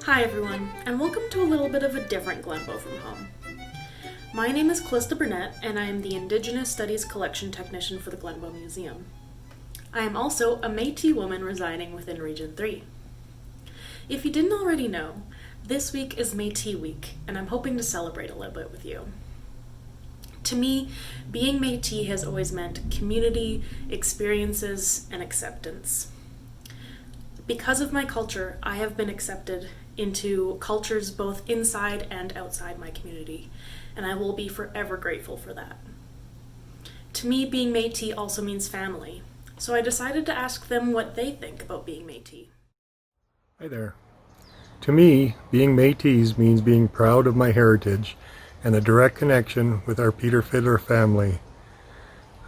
Hi everyone, and welcome to a little bit of a different Glenbow from home. My name is Calista Burnett, and I am the Indigenous Studies Collection Technician for the Glenbow Museum. I am also a Métis woman residing within Region 3. If you didn't already know, this week is Métis Week, and I'm hoping to celebrate a little bit with you. To me, being Métis has always meant community, experiences, and acceptance. Because of my culture, I have been accepted into cultures both inside and outside my community, and I will be forever grateful for that. To me, being Métis also means family, so I decided to ask them what they think about being Métis. Hi there. To me, being Métis means being proud of my heritage and a direct connection with our Peter Fiddler family.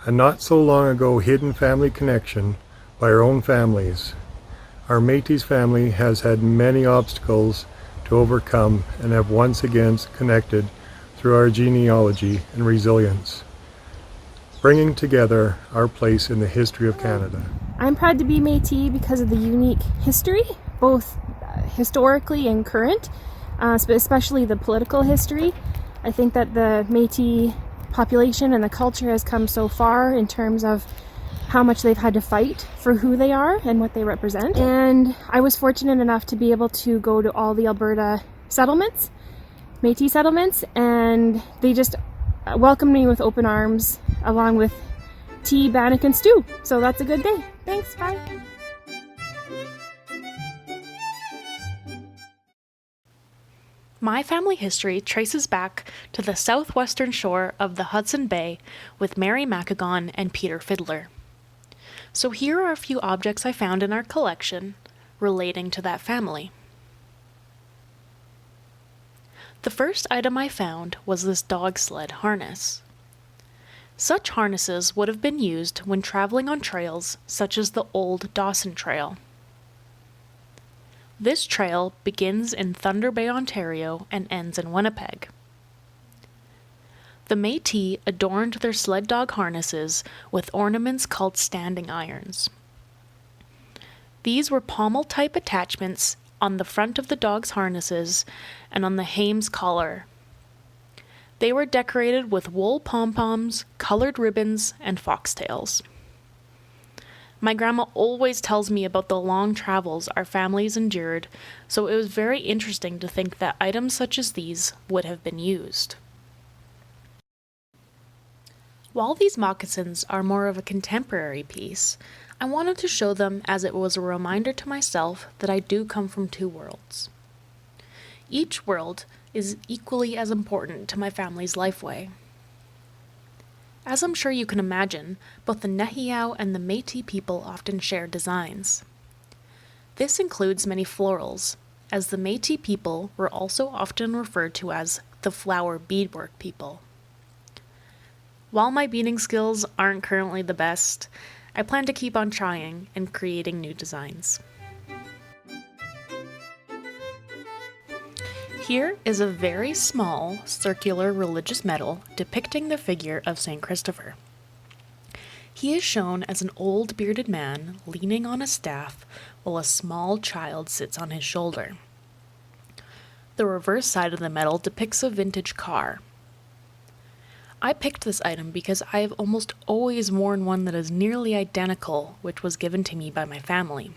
A not so long ago hidden family connection by our own families. Our Métis family has had many obstacles to overcome and have once again connected through our genealogy and resilience, bringing together our place in the history of Canada. I'm proud to be Métis because of the unique history, both historically and current, but especially the political history. I think that the Métis population and the culture has come so far in terms of how much they've had to fight for who they are and what they represent. And I was fortunate enough to be able to go to all the Alberta settlements, Métis settlements, and they just welcomed me with open arms, along with tea, bannock, and stew. So that's a good day. Thanks, bye. My family history traces back to the southwestern shore of the Hudson Bay with Mary Macagon and Peter Fiddler. So here are a few objects I found in our collection relating to that family. The first item I found was this dog sled harness. Such harnesses would have been used when traveling on trails such as the old Dawson Trail. This trail begins in Thunder Bay, Ontario, and ends in Winnipeg. The Métis adorned their sled dog harnesses with ornaments called standing irons. These were pommel-type attachments on the front of the dog's harnesses and on the hame's collar. They were decorated with wool pom-poms, colored ribbons, and foxtails. My grandma always tells me about the long travels our families endured, so it was very interesting to think that items such as these would have been used. While these moccasins are more of a contemporary piece, I wanted to show them as it was a reminder to myself that I do come from two worlds. Each world is equally as important to my family's lifeway. As I'm sure you can imagine, both the Nehiyaw and the Métis people often share designs. This includes many florals, as the Métis people were also often referred to as the flower beadwork people. While my beading skills aren't currently the best, I plan to keep on trying and creating new designs. Here is a very small circular religious medal depicting the figure of Saint Christopher. He is shown as an old bearded man leaning on a staff while a small child sits on his shoulder. The reverse side of the medal depicts a vintage car. I picked this item because I have almost always worn one that is nearly identical, which was given to me by my family.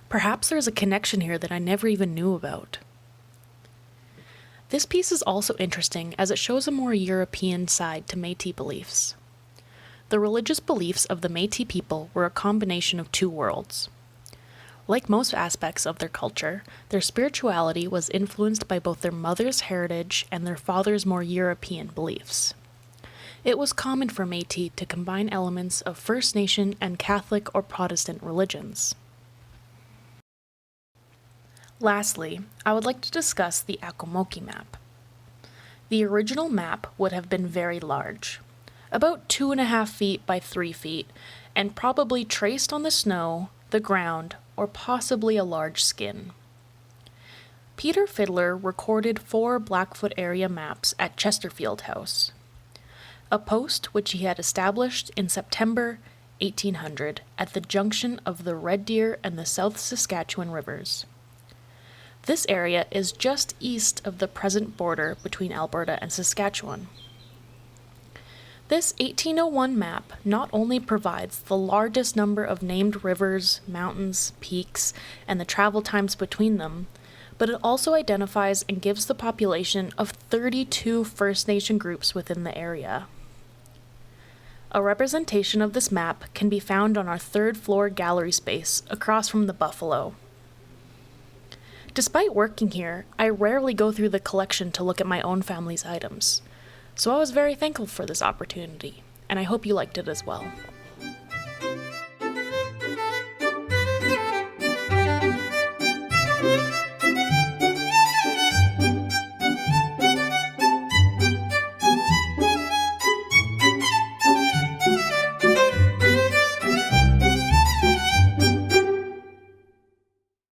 Perhaps there is a connection here that I never even knew about. This piece is also interesting as it shows a more European side to Métis beliefs. The religious beliefs of the Métis people were a combination of two worlds. Like most aspects of their culture, their spirituality was influenced by both their mother's heritage and their father's more European beliefs. It was common for Métis to combine elements of First Nation and Catholic or Protestant religions. Lastly, I would like to discuss the Akumoki Map. The original map would have been very large, about 2.5 feet by 3 feet, and probably traced on the snow, the ground, or possibly a large skin. Peter Fiddler recorded 4 Blackfoot area maps at Chesterfield House, a post which he had established in September 1800 at the junction of the Red Deer and the South Saskatchewan rivers. This area is just east of the present border between Alberta and Saskatchewan. This 1801 map not only provides the largest number of named rivers, mountains, peaks, and the travel times between them, but it also identifies and gives the population of 32 First Nation groups within the area. A representation of this map can be found on our third-floor gallery space across from the Buffalo. Despite working here, I rarely go through the collection to look at my own family's items, so I was very thankful for this opportunity, and I hope you liked it as well.